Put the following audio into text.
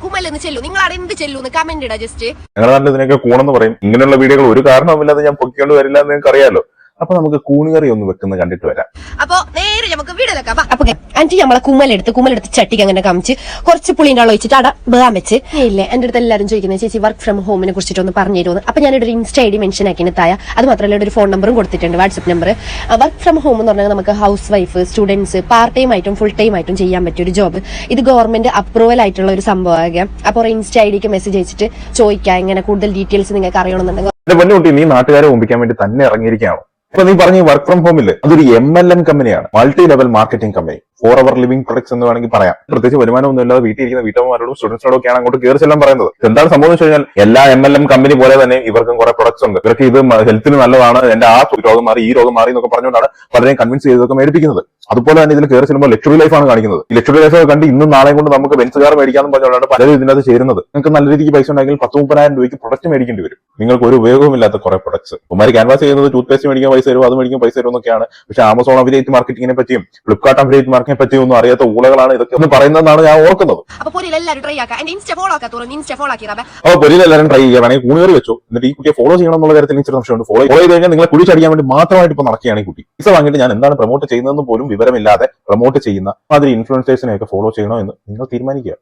കുമലെന്ന് ചെല്ലു നിങ്ങൾ അവിടെ എന്ത് ചെല്ലൂന്ന് കമന്റ് ഇടാ ജസ്റ്റ്. ഞങ്ങളുടെ നാട്ടിൽ ഇതിനൊക്കെ കൂണെന്ന് പറയും. ഇങ്ങനെയുള്ള വീഡിയോകൾ ഒരു കാരണവുമില്ലാതെ ഞാൻ പൊക്കിക്കൊണ്ട് വരില്ല എന്ന് നിങ്ങൾക്ക് അറിയാലോ. അപ്പൊ നമുക്ക് കൂണുകറി ഒന്ന് വെക്കുന്ന കണ്ടിട്ട് വരാം. അപ്പൊ നേരെ നമുക്ക് വീടിലേക്കാം. അപ്പൊ അഞ്ച് നമ്മളെ കുമ്മലെടുത്ത് ചട്ടിക്ക് അങ്ങനെ കാമിച്ച് കുറച്ച് പുളിൻ്റെ വെള്ളം ഒഴിച്ചിട്ട് അവിടെ വേഗം വെച്ച് ഇല്ലേ. എന്റെ അടുത്ത് എല്ലാവരും ചോദിക്കുന്നത് ചേച്ചി വർക്ക് ഫ്രം ഹോമിനെ കുറിച്ചിട്ട് ഒന്ന് പറഞ്ഞു തരുമെന്ന്. അപ്പൊ ഞാനൊരു ഇൻസ്റ്റ ഐ ഡി മെൻഷൻ ആക്കി തായ. അത് മാത്രമല്ല ഒരു ഫോൺ നമ്പറും കൊടുത്തിട്ടുണ്ട്, WhatsApp number. Work from home എന്ന് പറഞ്ഞാൽ നമുക്ക് house wife, students part time ആയിട്ടും ഫുൾ ടൈം ആയിട്ടും ചെയ്യാൻ പറ്റിയ ഒരു ജോബ്. ഇത് ഗവൺമെന്റ് അപ്രൂവൽ ആയിട്ടുള്ള ഒരു സംഭവമാകാം. അപ്പോൾ ഇൻസ്റ്റ ഐ ഡിക്ക് മെസ്സേജ് അയച്ചിട്ട് ചോദിക്കാം ഇങ്ങനെ കൂടുതൽ ഡീറ്റെയിൽസ് നിങ്ങൾക്ക് അറിയണമെന്നുണ്ടെങ്കിൽ. എന്റെ പൊന്നുകുട്ടി, നീ നാട്ടുകാരെ ഒമ്പിക്കാൻ വേണ്ടി തന്നെ ഇറങ്ങിയിരിക്കുകയാണോ? ഇപ്പൊ നീ പറഞ്ഞ വർക്ക് ഫ്രം ഹോമില് അതൊരു MLM കമ്പനിയാണ്, multi level marketing company. Forever living products എന്ന് വേണമെങ്കിൽ പറയാം. പ്രത്യേകിച്ച് വരുമാനമൊന്നും ഇല്ലാതെ വീട്ടിലിരിക്കുന്ന വീട്ടമ്മമാരോടും സ്റ്റുഡൻസിനോടും ഒക്കെയാണ് അങ്ങോട്ട് കയറി ചെല്ലാൻ പറയുന്നത്. എന്താണ് സംഭവം എന്ന് വെച്ച് കഴിഞ്ഞാൽ എല്ലാ MLM കമ്പനി പോലെ തന്നെ ഇവർക്കും കുറെ പ്രൊഡക്ട്സ് ഉണ്ട്. ഇവർക്ക് ഇത് ഹെൽത്തിന് നല്ലതാണ്, എന്റെ ആ രോഗം മാറി ഈ രോഗം മാറി എന്നൊക്കെ പറഞ്ഞുകൊണ്ടാണ് പലരെയും കൺവിൻസ് ചെയ്തൊക്കെ മേടിപ്പിക്കുന്നത്. അതുപോലെ തന്നെ ഇതിൽ കയറി ചെല്ലുമ്പോൾ ലക്ഷറി ലൈഫാണ് കാണിക്കുന്നത്. ഈ ലക്ഷറി ലൈഫ് കണ്ട് ഇന്നും നാളെയും കൊണ്ട് നമുക്ക് ബെൻസ് കാർ മേടിക്കാന്ന് പറഞ്ഞുകൊണ്ടാണ് പലരും ഇതിനകത്ത് ചേരുന്നത്. നിങ്ങൾക്ക് നല്ല രീതിക്ക് പൈസ ഉണ്ടെങ്കിൽ 10-30,000 രൂപയ്ക്ക് പ്രൊഡക്റ്റ് മേടിക്കേണ്ടി വരും. നിങ്ങൾക്ക് ഒരു ഉപയോഗമില്ലാത്ത കുറെ പ്രൊഡക്ട്സ്. ഉമ്മാര് ക്യാൻവാസ് ചെയ്യുന്നത് ടൂത്ത് പേസ്റ്റ് മേടിക്കാൻ പൈസ തരും, അത് മേടിക്കാൻ പൈസ തരും എന്നൊക്കെയാണ്. പക്ഷെ ആമസോൺ അഫിലിയേറ്റ് മാർക്കറ്റിംഗിനെ പറ്റിയും ഫ്ലിപ്കാർട്ട് അഫിലിയേറ്റ് മാർക്കറ്റിനെ പറ്റിയും ഒന്നും അറിയാത്ത ഊളകളാണ് ഇതൊക്കെ ഒന്ന് പറയുന്നതെന്നാണ് ഞാൻ ഓർക്കുന്നത്. അപ്പൊ പൊരിയിലെല്ലാവരും ട്രൈ ആക്കാം. അപ്പോൾ പൊരിയിലെല്ലാവരും ട്രൈ ചെയ്യാൻ വേണമെങ്കിൽ കൂണുകറി വെച്ചോ. എന്നിട്ട് ഈ കുട്ടിയെ ഫോളോ ചെയ്യണം എന്നുള്ള കാര്യത്തിൽ എനിക്ക് സംശയമുണ്ട്. ഫോളോ ചെയ്ത് കഴിഞ്ഞാൽ നിങ്ങളെ കുടിച്ചടിക്കാൻ വേണ്ടി മാത്രമായിട്ട് ഇപ്പൊ നടക്കുകയാണ് ഈ കുട്ടി. പൈസ വാങ്ങിയിട്ട് ഞാൻ എന്താണ് പ്രൊമോട്ട് ചെയ്യുന്നതെന്ന് പോലും വിവരമില്ലാതെ പ്രൊമോട്ട് ചെയ്യുന്ന മാതിരി ഇൻഫ്ലുവൻസേഴ്സിനെയൊക്കെ ഫോളോ ചെയ്യണോ എന്ന് നിങ്ങൾ തീരുമാനിക്കുക.